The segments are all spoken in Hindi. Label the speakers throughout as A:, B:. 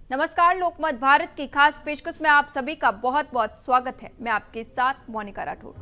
A: नमस्कार, लोकमत भारत की खास पेशकश में आप सभी का बहुत बहुत स्वागत है। मैं आपके साथ मोनिका राठौर।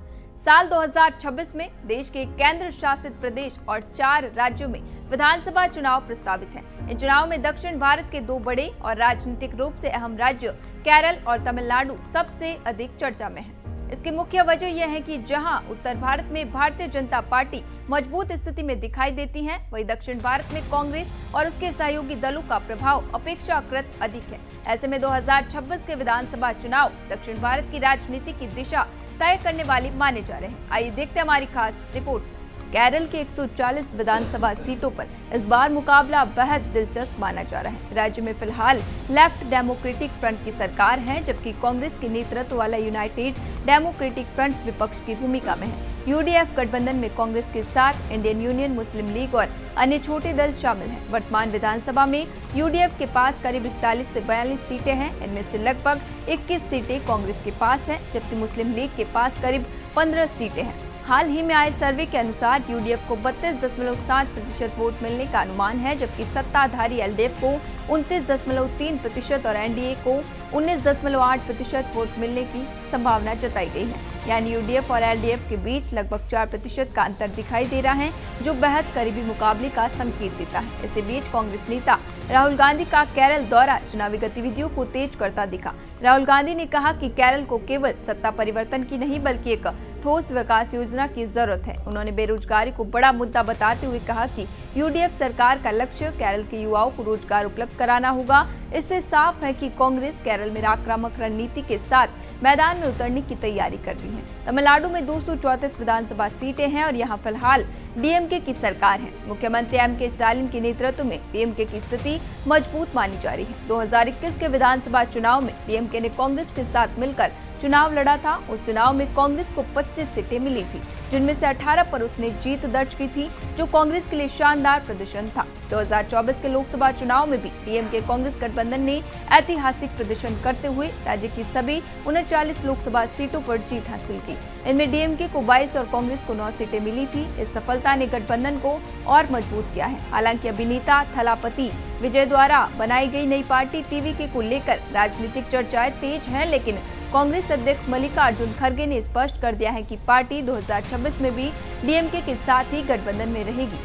A: साल 2026 में देश के केंद्र शासित प्रदेश और 4 राज्यों में विधानसभा चुनाव प्रस्तावित हैं। इन चुनाव में दक्षिण भारत के 2 बड़े और राजनीतिक रूप से अहम राज्य केरल और तमिलनाडु सबसे अधिक चर्चा में है। इसकी मुख्य वजह यह है कि जहां उत्तर भारत में भारतीय जनता पार्टी मजबूत स्थिति में दिखाई देती है, वहीं दक्षिण भारत में कांग्रेस और उसके सहयोगी दलों का प्रभाव अपेक्षाकृत अधिक है। ऐसे में 2026 के विधानसभा चुनाव दक्षिण भारत की राजनीति की दिशा तय करने वाले माने जा रहे हैं। आइए देखते हैं हमारी खास रिपोर्ट। केरल के 140 विधानसभा सीटों पर इस बार मुकाबला बेहद दिलचस्प माना जा रहा है। राज्य में फिलहाल लेफ्ट डेमोक्रेटिक फ्रंट की सरकार है, जबकि कांग्रेस के नेतृत्व वाला यूनाइटेड डेमोक्रेटिक फ्रंट विपक्ष की भूमिका में है। यूडीएफ गठबंधन में कांग्रेस के साथ इंडियन यूनियन मुस्लिम लीग और अन्य छोटे दल शामिल हैं। वर्तमान विधानसभा में यूडीएफ के पास करीब 41 से 42 सीटें हैं। इनमें से लगभग 21 सीटें कांग्रेस के पास हैं, जबकि मुस्लिम लीग के पास करीब 15 सीटें हैं। हाल ही में आए सर्वे के अनुसार यूडीएफ को 32.7% वोट मिलने का अनुमान है, जबकि सत्ताधारी एलडीएफ को 29.3% और एनडीए को 19.8% वोट मिलने की संभावना जताई गई है। यानी यूडीएफ और एलडीएफ के बीच लगभग 4% का अंतर दिखाई दे रहा है, जो बेहद करीबी मुकाबले का संकेत देता है। इसी बीच कांग्रेस नेता राहुल गांधी का केरल दौरा चुनावी गतिविधियों को तेज करता दिखा। राहुल गांधी ने कहा कि केरल को केवल सत्ता परिवर्तन की नहीं बल्कि एक ठोस विकास योजना की जरूरत है। उन्होंने बेरोजगारी को बड़ा मुद्दा बताते हुए कहा कि यूडीएफ सरकार का लक्ष्य केरल के युवाओं को रोजगार उपलब्ध कराना होगा। इससे साफ है कि कांग्रेस केरल में आक्रामक रणनीति के साथ मैदान में उतरने की तैयारी कर रही है। तमिलनाडु में 234 विधानसभा सीटें हैं और यहाँ फिलहाल डीएमके की सरकार है। मुख्यमंत्री एमके स्टालिन के नेतृत्व में डीएमके की स्थिति मजबूत मानी जा रही है। 2021 के विधानसभा चुनाव में डीएमके ने कांग्रेस के साथ मिलकर चुनाव लड़ा था। उस चुनाव में कांग्रेस को 25 सीटें मिली थी, जिनमें से 18 पर उसने जीत दर्ज की थी, जो कांग्रेस के लिए शानदार प्रदर्शन था। 2024 के लोकसभा चुनाव में भी डीएमके कांग्रेस गठबंधन ने ऐतिहासिक प्रदर्शन करते हुए राज्य की सभी 39 लोकसभा सीटों पर जीत हासिल की। इनमें डीएमके को 22 और कांग्रेस को 9 सीटें मिली थी। इस सफलता ने गठबंधन को और मजबूत किया है। हालांकि अभिनेता थलापति विजय द्वारा बनाई गई नई पार्टी टीवीके को लेकर राजनीतिक चर्चाएं तेज हैं, लेकिन कांग्रेस अध्यक्ष मल्लिकार्जुन खड़गे ने स्पष्ट कर दिया है कि पार्टी 2026 में भी डीएमके के साथ ही गठबंधन में रहेगी।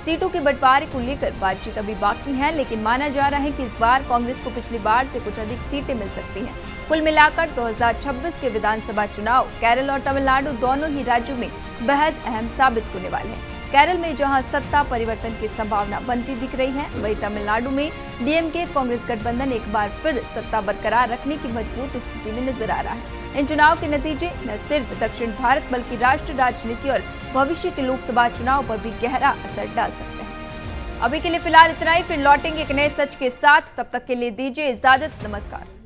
A: सीटों के बंटवारे को लेकर बातचीत अभी बाकी है, लेकिन माना जा रहा है कि इस बार कांग्रेस को पिछली बार से कुछ अधिक सीटें मिल सकती हैं। कुल मिलाकर 2026 के विधानसभा चुनाव केरल और तमिलनाडु दोनों ही राज्यों में बेहद अहम साबित होने वाले हैं। केरल में जहां सत्ता परिवर्तन की संभावना बनती दिख रही है, वहीं तमिलनाडु में डीएमके कांग्रेस गठबंधन एक बार फिर सत्ता बरकरार रखने की मजबूत स्थिति में नजर आ रहा है। इन चुनाव के नतीजे न सिर्फ दक्षिण भारत बल्कि राष्ट्र राजनीति और भविष्य के लोकसभा चुनाव पर भी गहरा असर डाल सकते हैं। अभी के लिए फिलहाल इतना ही, फिर लौटेंगे एक नए सच के साथ। तब तक के लिए दीजिए इजाजत। नमस्कार।